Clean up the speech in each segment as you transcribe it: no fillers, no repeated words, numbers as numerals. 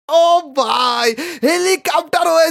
ও ভাই, হেলিকপ্টার হয়ে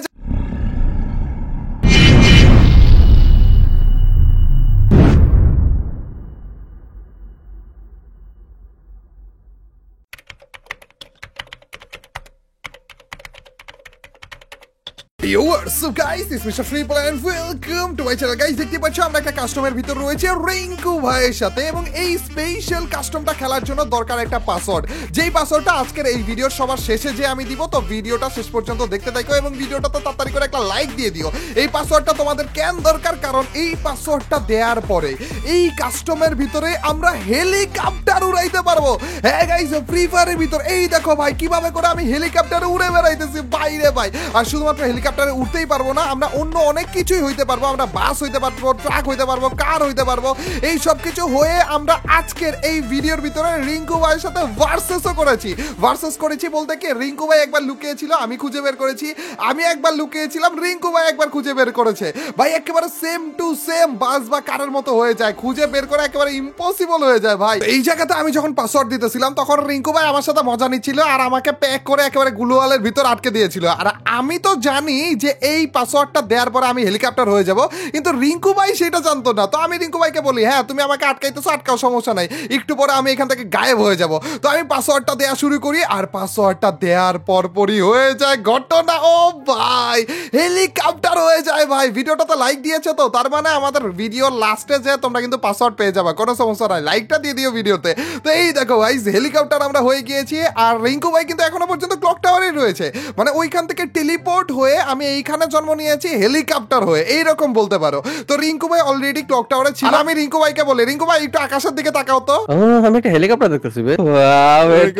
What's up guys, it's Mr. Freeple and welcome to my channel guys. দেখতে পাচ্ছ আমরা একটা কাস্টমের ভিতর রয়েছে রিঙ্কু ভাইয়ের সাথে এবং এই স্পেশাল কাস্টমটা খেলার জন্য দরকার একটা পাসওয়ার্ড, যেই পাসওয়ার্ডটা আজকের এই ভিডিওর সবার শেষে যে আমি দিব। তো ভিডিওটা শেষ পর্যন্ত দেখতে থাকো এবং ভিডিওটা তো তাড়াতাড়ি করে একটা লাইক দিয়ে দিও। এই পাসওয়ার্ডটা তোমাদের কেন দরকার, কারণ এই পাসওয়ার্ডটা দেওয়ার পরে এই কাস্টমের ভিতরে আমরা হেলিকপ্টার উড়াইতে পারবো। হ্যাঁ গাইস, ফ্রি ফায়ারের ভিতর এই দেখো ভাই কিভাবে করে আমি হেলিকপ্টারে উড়ে বেড়াইতেছি বাইরে ভাই। আর শুধুমাত্র হেলিকপ্টারে উঠতেই পারবো না, আমরা অন্য অনেক কিছুই হইতে পারবো। আমরা বাস হইতে পারবো, ট্রাক হইতে পারবো, কার হইতে পারবো। এই সব কিছু হয়ে আমরা আজকের এই ভিডিওর ভিতরে রিঙ্কু ভাইয়ের সাথে ভার্সেসও করেছি। ভার্সেস করেছি বলতে কি, রিঙ্কু ভাই একবার লুকিয়েছিল, আমি খুঁজে বের করেছি। আমি একবার লুকিয়েছিলাম, রিঙ্কু ভাই একবার খুঁজে বের করেছে। ভাই একেবারে সেম টু সেম বাস বা কারের মতো হয়ে যায়, খুঁজে বের করা একেবারে ইম্পসিবল হয়ে যায় ভাই। এই জায়গাতে আমি যখন পাসওয়ার্ড দিতেছিলাম তখন রিঙ্কু ভাই আমার সাথে মজা নিচ্ছিল আর আমাকে প্যাক করে একেবারে গ্লুওয়ালের ভিতর আটকে দিয়েছিল। আর আমি তো জানি যে এই পাসওয়ার্ডটা দেওয়ার পরে আমি হেলিকপ্টার হয়ে যাব, কিন্তু রিঙ্কু ভাই সেটা জানতো না। তো আমি রিঙ্কু ভাইকে বলি, হ্যাঁ তুমি আমাকে আটকাইতেছো, আটকাও, সমস্যা নাই, একটু পরে আমি এখান থেকে গায়েব হয়ে যাব। তো আমি পাসওয়ার্ডটা দেওয়া শুরু করি আর পাসওয়ার্ডটা দেওয়ার পরপরই হয়ে যায় ঘটনা। ও ভাই, হেলিকপ্টার হয়ে যায় ভাই। ভিডিওটা তো লাইক দিয়েছে, তো তার মানে আমাদের ভিডিওর লাস্টে যে তোমরা কিন্তু পাসওয়ার্ড পেয়ে যাবে, কোনো সমস্যা নাই, লাইকটা দিয়ে দিও ভিডিওতে। তো এই দেখো ভাই, হেলিকপ্টার আমরা হয়ে গিয়েছি আর রিঙ্কু ভাই কিন্তু এখনো পর্যন্ত ক্লক টাওয়ারেই রয়েছে। মানে ওইখান থেকে টেলিপোর্ট হয়ে আমি এইখানে জন্ম নিয়েছি হেলিকপ্টার হয়ে, এইরকম বলতে পারো। তো রিঙ্কু ভাই অলরেডি ক্লক টাওয়ারে ছিল। আমি রিঙ্কু ভাইকে বলি, রিঙ্কু ভাই একটু আকাশের দিকে তাকাও তো। আমি একটা হেলিকপ্টার দেখতেছি বে।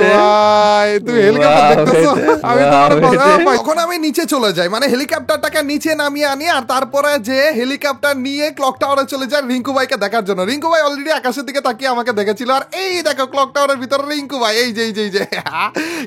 ভাই তুমি হেলিকপ্টার দেখতেছো? আমি তোমার কথা পাই। তখন আমি নিচে চলে যাই, মানে হেলিকপ্টারটাকে নিচে নামিয়ে আনি আর তারপরে যে হেলিকপ্টার নিয়ে ক্লক টাওয়ারে চলে যায় রিঙ্কু ভাইকে দেখার জন্য। রিঙ্কু ভাই অলরেডি আকাশের দিকে তাকিয়ে আমাকে দেখেছিল আর এই দেখো ক্লক টাওয়ারের ভিতরে রিঙ্কু ভাই, এই যে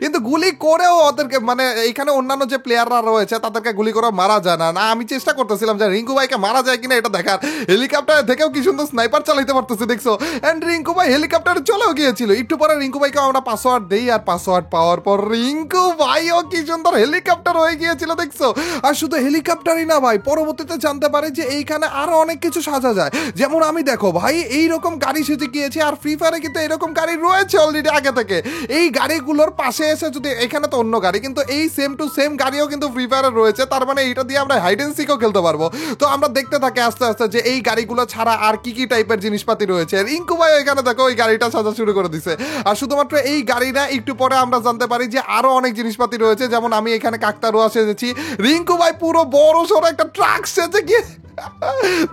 কিন্তু গুলি করেও ওদেরকে, মানে এইখানে অন্যান্য যে প্লেয়াররা রয়েছে তাদেরকে গুলি করে মারা যায় না। না আমি চেষ্টা করতেছিলাম যে রিঙ্কু ভাইকে মারা যায় কিনা এটা দেখার। হেলিকপ্টার থেকেও কি সুন্দর স্নাইপার চালাইতে পারতেছে দেখছো। এন্ড রিঙ্কু ভাই হেলিকপ্টারে চলেও গিয়েছিল। একটু পরে রিঙ্কু ভাইকে আমরা পাসওয়ার্ড দেই আর পাসওয়ার্ড পাওয়ার পর রিঙ্কু ভাইও কি সুন্দর হেলিকপ্টার হয়ে গিয়েছিল দেখছো। আর শুধু হেলিকপ্টারই না ভাই, পরবর্তীতে জানতে পারি যে এইখানে আরো অনেক কিছু সাজা যায়। যেমন আমি দেখো ভাই এইরকম গাড়ি সেজে গিয়েছে আর ফ্রি ফায়ারে কিন্তু এরকম গাড়ি রয়েছে অলরেডি আগে থেকে। এই গাড়িগুলোর পাশে এসে যদি, এখানে তো অন্য গাড়ি, কিন্তু এই সেম টু সেম গাড়িও কিন্তু ফ্রি ফায়ারে রয়েছে। তার মানে এইটা দিয়ে আমরা হাইড এন্ড সিকও খেলতে পারবো। তো আমরা দেখতে থাকি আস্তে আস্তে যে এই গাড়িগুলো ছাড়া আর কি কি টাইপের জিনিসপাতি রয়েছে। রিঙ্কু ভাই এখানে দেখো ওই গাড়িটা সাজা শুরু করে দিছে। আর শুধুমাত্র এই গাড়িটা একটু পরে আমরা জানতে পারি যে আরো অনেক জিনিসপাতি রয়েছে। যেমন আমি এখানে কাকতারুয়া সেজেছি, রিঙ্কু ভাই পুরো বড় সড়ো একটা ট্রাক সেজে গিয়ে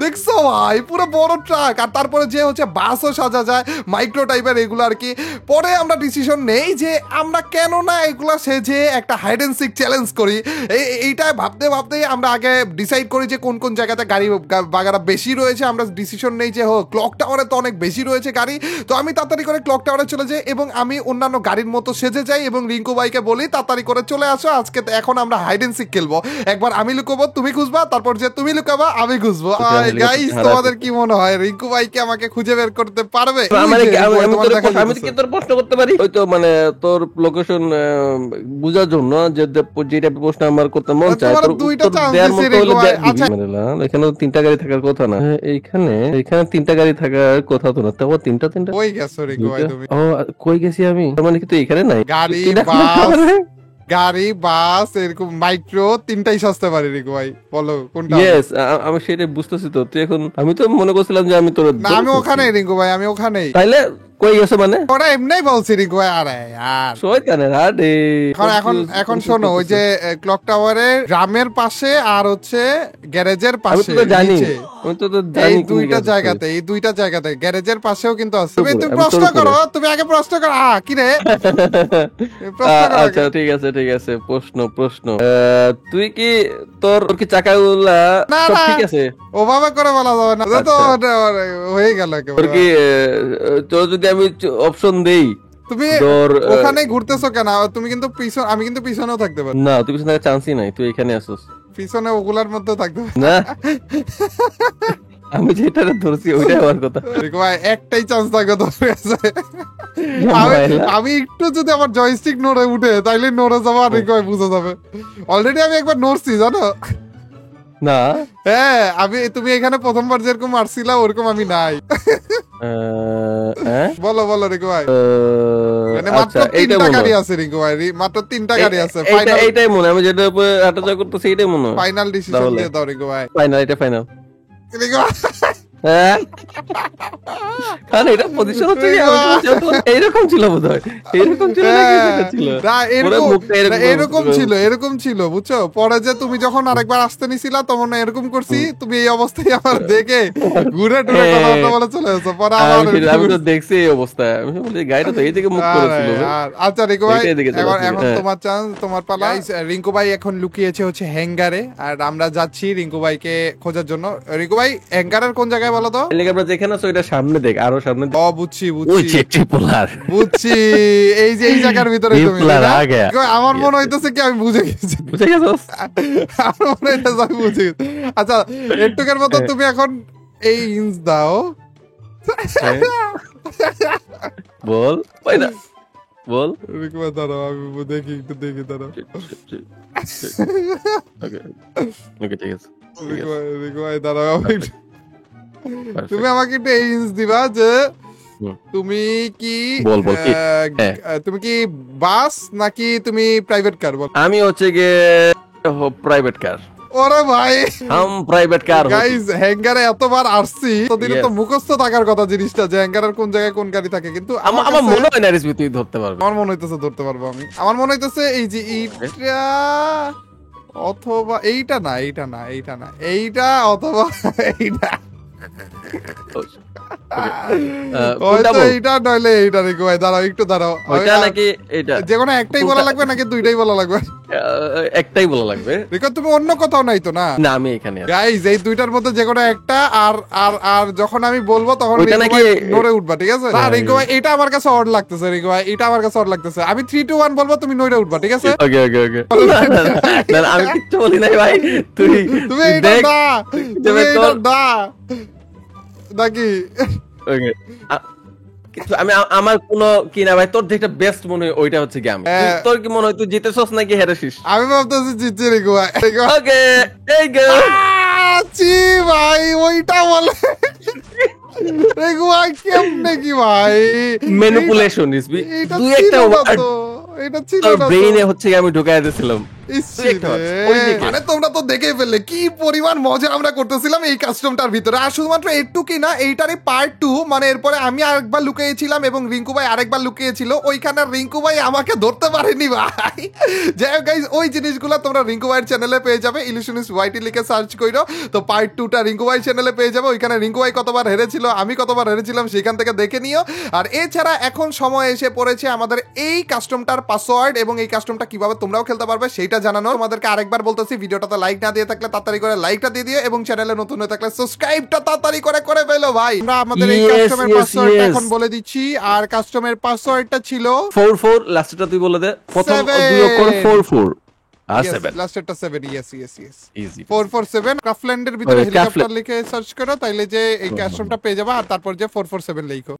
দেখছো ভাই, পুরো বড় ট্রাক। আর তারপরে যে হচ্ছে বাসও সাজা যায় মাইক্রো টাইপের এগুলো আর কি। পরে আমরা ডিসিশন নেই যে আমরা কেন না এগুলো সেজে একটা হাইড এন্ড সিক চ্যালেঞ্জ করি। এইটা ভাবতে ভাবতেই আমরা আগে ডিসাইড করি যে কোন কোন জায়গাতে গাড়ি বাগারা বেশি রয়েছে। আমরা ডিসিশন নেই যে ক্লক টাওয়ারে তো অনেক বেশি রয়েছে গাড়ি। তো আমি তাড়াতাড়ি করে ক্লক টাওয়ারে চলে যাই এবং আমি অন্যান্য গাড়ির মতো সেজে যাই এবং রিঙ্কু ভাইকে বলি তাড়াতাড়ি করে চলে আসো, আজকে এখন আমরা হাইড এন্ড সিক খেলবো। একবার আমি লুকাবো, তুমি খুঁজবা, তারপর যে তুমি লুকাবা আমি খুঁজবো। গাইস তোমাদের কি মনে হয় রিঙ্কু ভাই কি আমাকে খুঁজে বের করতে পারবে? আমি কি তোর প্রশ্ন করতে পারি? হয়তো মানে তোর লোকেশন বুঝার জন্য যে যেটা প্রশ্ন আমার করতে মন চায়। এখানে তিনটা গাড়ি থাকার কথা না, এইখানে তিনটা গাড়ি থাকার কথা তো না। তাও তিনটা কই গেছো রিঙ্কু ভাই তুমি? ও কই গেছি আমি, মানে কিন্তু এখানে নাই গাড়ি বাস এরকম মাইক্রো তিনটাই সস্তে পারি রিঙ্কু ভাই, বলো কোনটা? ইয়েস আমি সেটা বুঝতেছি। তো তুই এখন, আমি তো মনে করছিলাম যে আমি তোর, আমি ওখানেই রিঙ্কু ভাই, আমি ওখানেই। তাইলে কই গেছে মানে? ওরা এমনিই বলছি রিঙ্কু ভাই। আরে यार শয়তানের আরে। এখন শোনো, ওই যে ক্লক টাওয়ারে গ্রামের পাশে আর হচ্ছে গ্যারেজের পাশে, আমি তো জানি এই দুইটা জায়গাতে গ্যারেজের পাশেও কিন্তু আছে। তুমি প্রশ্ন করো, তুমি আগে প্রশ্ন করো। কি রে? আচ্ছা ঠিক আছে, প্রশ্ন তুই কি তোর কি চাকাগুলা সব ঠিক আছে? ওভাবে করে বলা যাবে না, তো হয়ে গেল। তোর কি, তোর যদি আমি অপশন দেই, তুমি ওখানে ঘুরতেছো কেন? তুমি কিন্তু পিছন, আমি কিন্তু পিছনেও থাকতে পারি না। তুই পিছনে চান্সই নাই, তুই এখানে আসছিস। পিছনে ওগুলার মধ্যে থাকতে পারি না। আমি যেটা ধরছি ওইটাই আমার কথা। রিঙ্কু ভাই একটাই চান্স থাকবে তোর কাছে। আমি একটু যদি আমার জয়স্টিক নড়ে উঠে তাইলে নড়ে যাবো আর রিঙ্কু ভাই বুঝে যাবে। অলরেডি আমি একবার নড়ছি জানো না। হ্যাঁ আমি তুমি এখানে প্রথমবার যেরকম মারছিলা ওরকম আমি নাই। বলো বলো রিঙ্কু ভাই। মানে মাত্র 3টা গাড়ি আছে রিঙ্কু ভাই, মাত্র 3টা গাড়ি আছে। ফাইনাল এইটাই মনে, আমি যেটা উপরে আটাচা করতেছি এইটাই মনে। ফাইনাল ডিসিশন দিয়ে দাও রিঙ্কু ভাই। ফাইনাল, এটা ফাইনাল। রিঙ্কু ভাই কারণ এটা পজিশন হচ্ছে এইরকম ছিল বোধহয়, এইরকম ছিল এরকম ছিল বুঝছো। পরে যে তুমি যখন আরেকবার আসতে নিছিলা তখন এরকম করছি, তুমি এই অবস্থায় আমার দেখে ঘুরে টুরে কথা বলে চলে এসো। পরে আমি তো দেখছি এই অবস্থায়, আমি বলি গাড়িটা তো এই দিকে মুভ করেছিল। আচ্ছা রিঙ্কু ভাই এখন তোমার চান্স, তোমার পালা। রিঙ্কু ভাই এখন লুকিয়েছে হচ্ছে হ্যাঙ্গারে, আর আমরা যাচ্ছি রিঙ্কু ভাইকে খোঁজার জন্য। রিঙ্কু ভাই হ্যাঙ্গারের কোন জায়গায় বলো তো? যেখানে আছে ওইটা সামনে দেখ, আরো সামনে। বুঝছি বুঝছি, এই যে এই জায়গার ভিতরে তুমি। আমার মনে হইতেছে কি আমি বুঝে গেছি। আমার মনে হইতেছে আমি বুঝে গেছি। আচ্ছা একটুকের মতো তুমি এখন এই ইঞ্চ দাও। বল বল দাঁড়াও আমি দেখি, একটু দেখি দাঁড়াও। ঠিক আছে দাঁড়াও, তুমি আমাকে একটা ইঞ্চ দিবা যে তুমি কি তুমি কি বাস নাকি তুমি প্রাইভেট কার? বল। আমি হচ্ছে গিয়ে প্রাইভেট কার। ওরে ভাই প্রাইভেট কার। গাইস হ্যাঙ্গারে এতবার আসছি ততদিন তো মুখস্থ থাকার কথা জিনিসটা, যে হ্যাঙ্গারের কোন জায়গায় কোন গাড়ি থাকে। কিন্তু আমার মনে হয় না রিসবি তুই ধরতে পারবি। আমার মনে হইতেছে ধরতে পারবো আমি। আমার মনে হইতেছে এই যে এইটা অথবা এইটা না, এইটা না, এইটা না, এইটা অথবা এইটা। এইটা নইলে এইটা রিঙ্কু ভাই। দাঁড়াও একটু দাঁড়াও, যেকোনো একটাই বলা লাগবে নাকি দুইটাই বলা লাগবে? একটাই বলা লাগবে। রিঙ্কু তুমি অন্য কোথাও নাই তো? না আমি এখানে। গাইস এই দুইটার মধ্যে যেকোনো একটা, আর আর আর যখন আমি বলবো তখন নড়ে উঠবা, ঠিক আছে? না রিঙ্কু ভাই এটা আমার কাছে অড লাগতেছে। রিঙ্কু ভাই এটা আমার কাছে অড লাগতেছে। আমি 3 2 1 বলবো, তুমি নড়ে উঠবা, ঠিক আছে? ওকে ওকে ওকে। না আমি কিচ্ছু বলি নাই ভাই। তুমি এটা না, তুমি এটা না নাকি? ওকে আমি আমার কোন কি না ভাই, তোর যেটা বেস্ট মনে হয় ওইটা হচ্ছে কি। আমি তোর কি মনে হয় তুই জিতেছস নাকি হেরেছিস? আমি ভাবতেছি জিতছি রিঙ্কু ভাই। ওকে এই গো জি ভাই ওইটা বলে রিঙ্কু ভাই কেমনে কি ভাই ম্যানিপুলেশন রিসবি। তুই একটা এটা ছিল না, ব্রেইনে হচ্ছে আমি ঢুকায় দিয়েছিলাম। মানে তোমরা তো দেখে ফেললে কি পরিমাণ মজা আমরা করতেছিলাম এই কাস্টমটার ভিতরে। আর শুধুমাত্র এইটুকুই না, এইটারই পার্ট 2, মানে এরপরে আমি আরেকবার লুকিয়েছিলাম এবং রিঙ্কু ভাই আরেকবার লুকিয়েছিল। ওইখানে রিঙ্কু ভাই আমাকে ধরতে পারেনি ভাই। যাই হোক গাইস, ওই জিনিসগুলো তোমরা রিঙ্কু ভাইয়ের চ্যানেলে পেয়ে যাবে, ইলিউশনিস্ট ওয়াইটি লিখে সার্চ করো তো পার্ট 2টা রিঙ্কু ভাই চ্যানেলে পেয়ে যাবে। ওইখানে রিঙ্কু ভাই কতবার হেরেছিল, আমি কতবার হেরেছিলাম সেখান থেকে দেখে নিও। আর এছাড়া এখন সময় এসে পড়েছে আমাদের এই কাস্টমটার পাসওয়ার্ড এবং এই কাস্টমটা কিভাবে তোমরাও খেলতে পারবে সেইটা জানানো। তোমাদেরকে আরেকবার বলতেছি, ভিডিওটাতে লাইক না দিয়ে থাকলে তাড়াতাড়ি করে লাইকটা দিয়ে দিও এবং চ্যানেলে নতুন হয়ে থাকলে সাবস্ক্রাইবটা তাড়াতাড়ি করে ফেলো ভাই। আমরা আমাদের এই কাস্টমের পাসওয়ার্ডটা এখন বলে দিচ্ছি। আর কাস্টমের পাসওয়ার্ডটা ছিল 44, লাস্টটা তুই বলে দে। প্রথম দুই অক্ষর 44 আর 7, লাস্টেরটা 7। ইয়েস ইজি 447 ক্রাফল্যান্ডের ভিতরে হেলিকপ্টার লিখে সার্চ করো, তাইলে যে এই কাস্টমটা পেয়ে যাবে। আর তারপর যে 447 লিখো।